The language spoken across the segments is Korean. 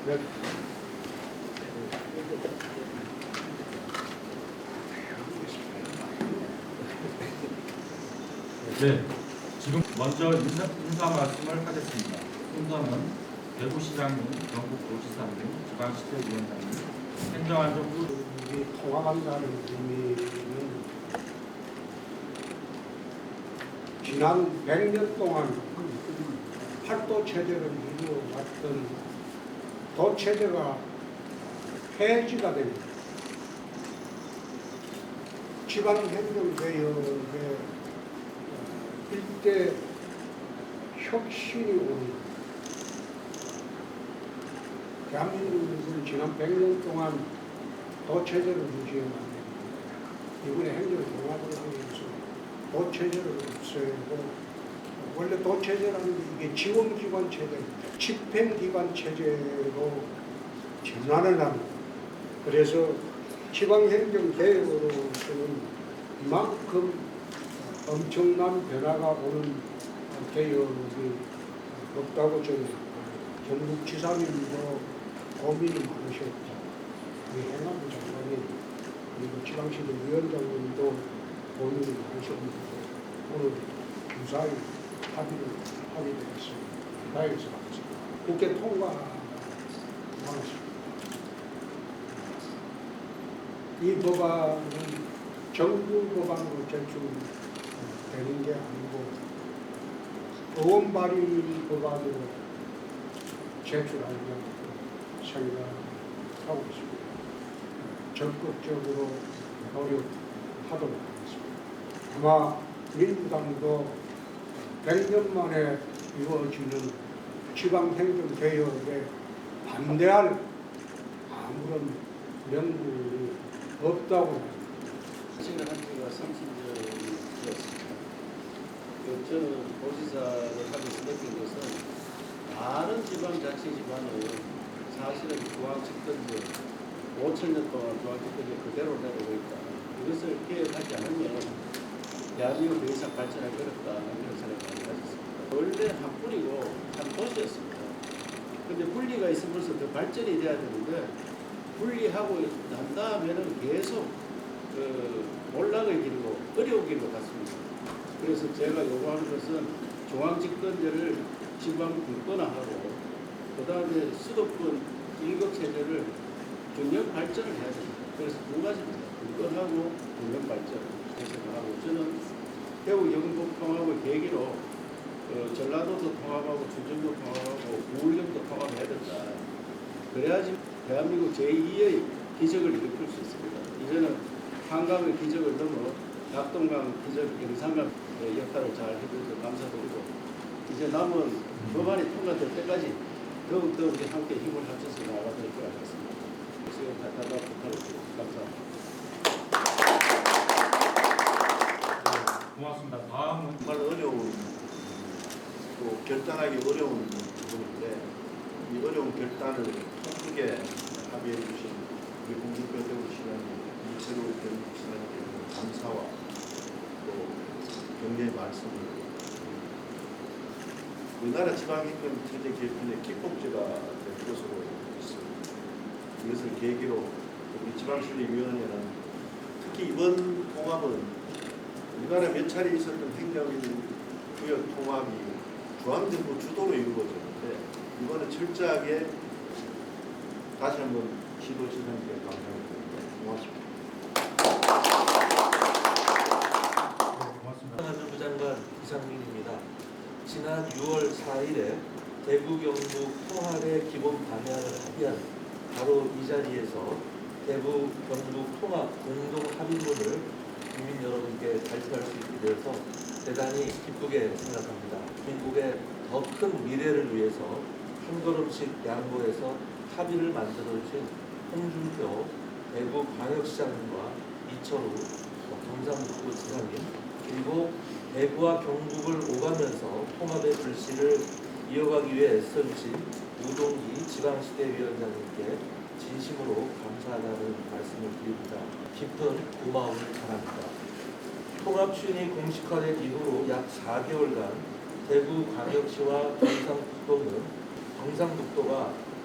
네. 네, 지금 먼저 인사 말씀을 하겠습니다. 순서는 대구시장님, 경북도지사님, 지방시대위원장님, 행정안전부 통화한다는 의미는 지난 100년 동안 팔도 체제를 이루어왔던 도체제가 폐지가 됩니다. 지방행정개혁의 일대 혁신이 오는 대한민국은 지난 100년 동안 도체제를 유지해왔는데 이번에 행정통합을 하기 위해서 도체제를 없애고 원래 도체제라는 게 이게 지원기관 체제, 집행기관 체제로 전환을 합니다. 그래서 지방행정개혁으로서는 이만큼 엄청난 변화가 오는 개혁이 없다고 저는 경북지사님도 고민이 많으셨고 우리 행안부 장관님 그리고 지방시도 위원장님도 고민이 많으셨는데 오늘 무사히 합의를 하게 되었습니다. 다행히 국회 통과 나왔습니다. 이 법안은 정부 법안으로 제출되는 게 아니고 의원 발의 법안으로 제출하려고 생각하고 있습니다. 적극적으로 노력하도록 하겠습니다. 아마 민주당도 100년 만에 이루어지는 지방행정개혁에 반대할 아무런 명분이 없다고 생각한 지가 30년이 되었습니다. 저는 도지사를 하면서 느낀 것은 많은 지방자치 기관은 사실은 중앙집권제 5,000년 동안 중앙집권제 그대로 내려오고 있다. 이것을 개혁하지 않으면 대한민국 더 이상 발전하기 어렵다. 이런 생각을 많이 가졌습니다. 원래 한 뿌리고 한 도시였습니다. 그런데 분리가 있으면서 더 발전이 돼야 되는데 분리하고 난 다음에는 계속 몰락의 길로 어려운 길로 갔습니다. 그래서 제가 요구하는 것은 중앙집권제를 지방 분권화하고 그 다음에 수도권 일극체제를 균형 발전을 해야 됩니다. 그래서 두 가지입니다. 분권하고 균형 발전. 생각하고 저는 대구 경북 통합을 계기로 전라도도 통합하고 충청도 통합하고 우울경도 통합해야 된다. 그래야지 대한민국 제2의 기적을 일으킬 수 있습니다. 이제는 한강의 기적을 넘어 낙동강 기적, 영산강 역할을 잘 해주셔서 감사드리고 이제 남은 법안이 통과될 때까지 더욱더 우리 함께 힘을 합쳐서 나아가도록 하겠습니다. 시간 다 부탁드립니다. 감사합니다. 고맙습니다. 다음은 정말 어려운 또 결단하기 어려운 부분인데 이 어려운 결단을 크게 합의해 주신 우리 공주교 대구시장님, 이철우 경북시장님께 감사와 또 격려의 말씀을 우리나라 지방행정체제 개편의 기폭제가 될 것으로 있습니다. 이것을 계기로 우리 지방실리위원회는 특히 이번 통합은 우리나라 몇 차례 있었던 행정구역 통합이 중앙정부 주도로 이루어졌는데 이번에 철저하게 다시 한번 시도지사님께 감사드립니다. 고맙습니다. 네, 고맙습니다. 행안부 장관 이상민입니다. 지난 6월 4일에 대구 경북 통합의 기본 방향을 합의한 바로 이 자리에서 대구 경북 통합 공동 합의문을 국민 여러분께 발표할 수 있게 되어서 대단히 기쁘게 생각합니다. 민국의 더 큰 미래를 위해서 한 걸음씩 양보해서 합의를 만들어주신 홍준표 대구광역시장님과 이철우 경상북도 지사님 그리고 대구와 경북을 오가면서 통합의 불씨를 이어가기 위해 애써주신 우동기 지방시대위원장님께 진심으로 감사하다는 말씀을 드립니다. 깊은 고마움을 바랍니다. 통합 추진이 공식화된 이후로 약 4개월간 대구광역시와 경상북도는 경상북도가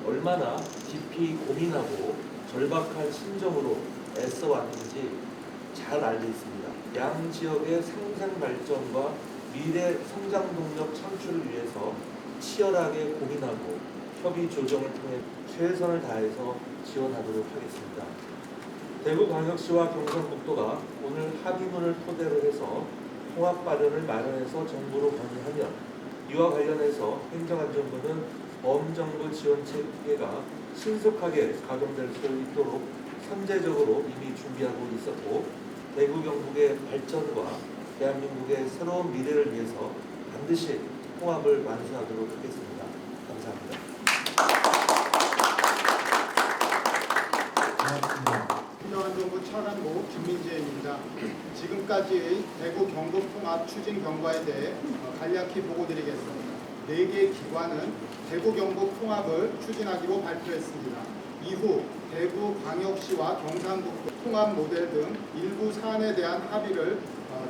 얼마 얼마나 깊이 고민하고 절박한 심정으로 애써 왔는지 잘 알려 있습니다. 양 지역의 상생 발전과 미래 성장 동력 창출을 위해서 치열하게 고민하고 협의 조정을 통해 최선을 다해서 지원하도록 하겠습니다. 대구광역시와 경상북도가 오늘 합의문을 토대로 해서 통합발언을 마련해서 정부로 건의하며 이와 관련해서 행정안전부는 범정부 지원 체계가 신속하게 가동될 수 있도록 선제적으로 이미 준비하고 있었고 대구 경북의 발전과 대한민국의 새로운 미래를 위해서 반드시 통합을 완수하도록 하겠습니다. 감사합니다. 행정안전부 차관보 김민재입니다. 지금까지의 대구 경북 통합 추진 경과에 대해 간략히 보고드리겠습니다. 4개 기관은 대구 경북 통합을 추진하기로 발표했습니다. 이후 대구 광역시와 경상북도 통합 모델 등 일부 사안에 대한 합의를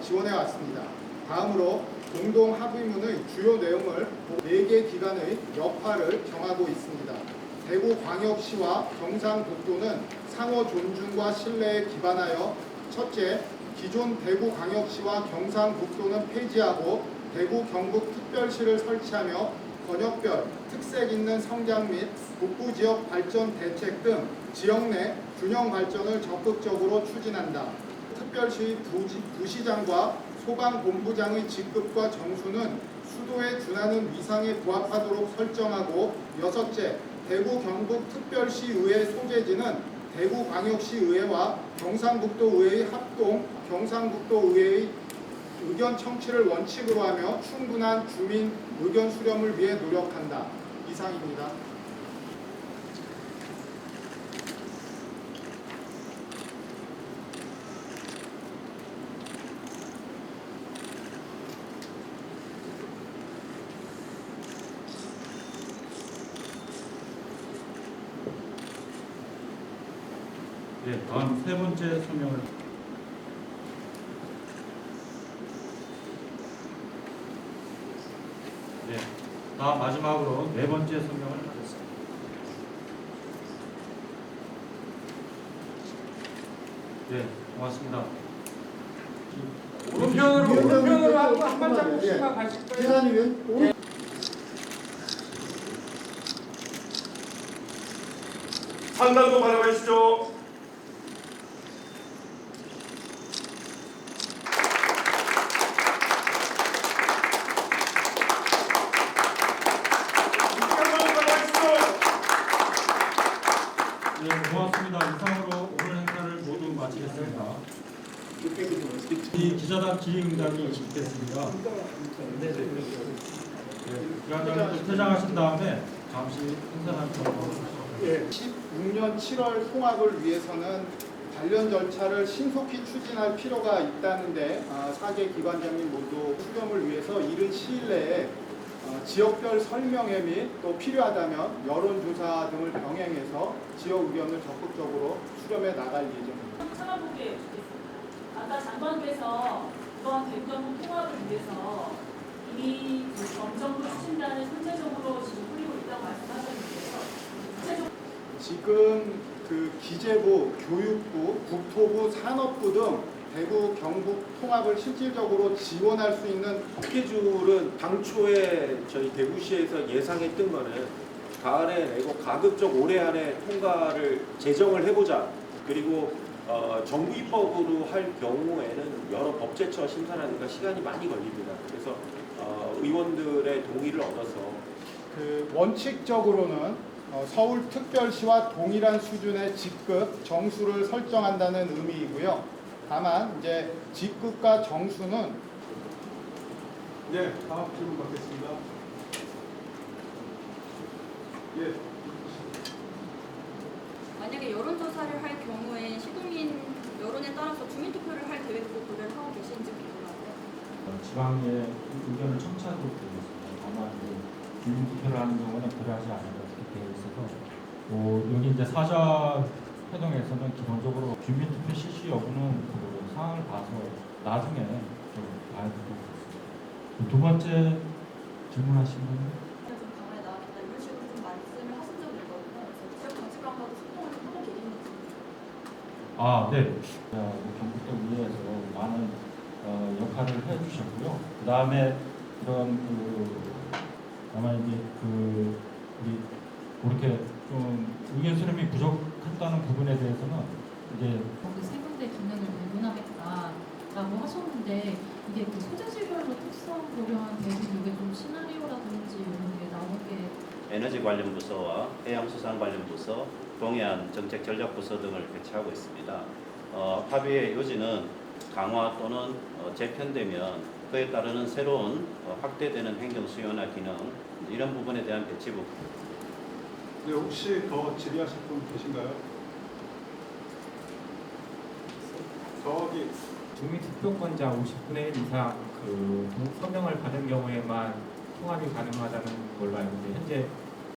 지원해 왔습니다. 다음으로 공동 합의문의 주요 내용을 4개 기관의 역할을 정하고 있습니다. 대구광역시와 경상북도는 상호 존중과 신뢰에 기반하여 첫째, 기존 대구광역시와 경상북도는 폐지하고 대구 경북특별시를 설치하며 권역별 특색 있는 성장 및 북부지역 발전 대책 등 지역 내 균형 발전을 적극적으로 추진한다. 특별시 부시장과 소방본부장의 직급과 정수는 수도에 준하는 위상에 부합하도록 설정하고 여섯째, 대구 경북특별시의회 소재지는 대구광역시의회와 경상북도의회의 합동 경상북도의회의 의견 청취를 원칙으로 하며 충분한 주민 의견 수렴을 위해 노력한다. 이상입니다. 네, 다음 세 번째 소명을 네, 다음 마지막으로 네 번째 소명을 하겠습니다. 네, 고맙습니다. 오른편으로 하고 한 발자국씩만 가실 거예요? 상당도 바라보시죠. 네, 고맙습니다. 이상으로 오늘 행사를 모두 마치겠습니다. 이 기자단 질의응답이 있겠습니다. 네, 기자단도 퇴장하신 다음에 잠시 행사를 하도록 16년 7월 통합을 위해서는 관련 절차를 신속히 추진할 필요가 있다는데 4개 기관장님 모두 수렴을 위해서 이른 시일 내에 지역별 설명회 및 또 필요하다면 여론조사 등을 병행해서 지역 의견을 적극적으로 수렴해 나갈 예정입니다. 차관보게 여쭙겠습니다. 아까 장관께서 이번 대구 경북 통합을 위해서 이미 검정부 추진단을 선제적으로 지금 꾸리고 있다고 말씀하셨는데요. 구체적으로 지금 그 기재부, 교육부, 국토부, 산업부 등 대구 경북 통합을 실질적으로 지원할 수 있는 스케줄은 당초에 저희 대구시에서 예상했던 거는 가을에 내고 가급적 올해 안에 통과를 제정을 해보자. 그리고 정부 입법으로 할 경우에는 여러 법제처 심사라든가 시간이 많이 걸립니다. 그래서 의원들의 동의를 얻어서 그 원칙적으로는 서울특별시와 동일한 수준의 직급 정수를 설정한다는 의미이고요. 다만 이제 직급과 정수는 네, 다음 질문 받겠습니다. 예. 만약에 여론조사를 할 경우에 시국민 여론에 따라서 주민투표를 할 계획도 고려를 하고 계신지 궁금하고요. 지방의 의견을 청취하도록 되어 있습니다. 다만 주민 투표를 하는 경우는 고려하지 않아도 이렇게 되어 있어서 여기 이제 사자 회동에서는 기본적으로 주민 투표 실시 여부는 그 상황을 봐서 나중에 좀 봐야 될 것 같습니다. 두 번째 질문하신 분은 좀 강화에 나왔다 이런 식으로 좀 말씀을 하신 적이 있거든요. 네. 경북도 위에서 많은 역할을 해주셨고요. 그 다음에 이런 아마 이제 우리 그렇게 좀 의견 수렴이 부족했다는 부분에 대해서는 이제 세 군데 기능을 배분하겠다라고 하셨는데 이게 그 소재지별로 특성 고려한 대비 이게 좀 시나리오라든지 이런 게 나온 게 에너지 관련 부서와 해양수산 관련 부서, 동해안 정책 전략 부서 등을 배치하고 있습니다. 합의의 요지는 강화 또는 재편되면 그에 따르는 새로운 확대되는 행정 수요나 기능 이런 부분에 대한 배치부. 네, 혹시 더 질의하실 분 계신가요? 저기 주민투표권자 50분의 1 이상 그 서명을 받은 경우에만 통합이 가능하다는 걸로 알고 있는데 현재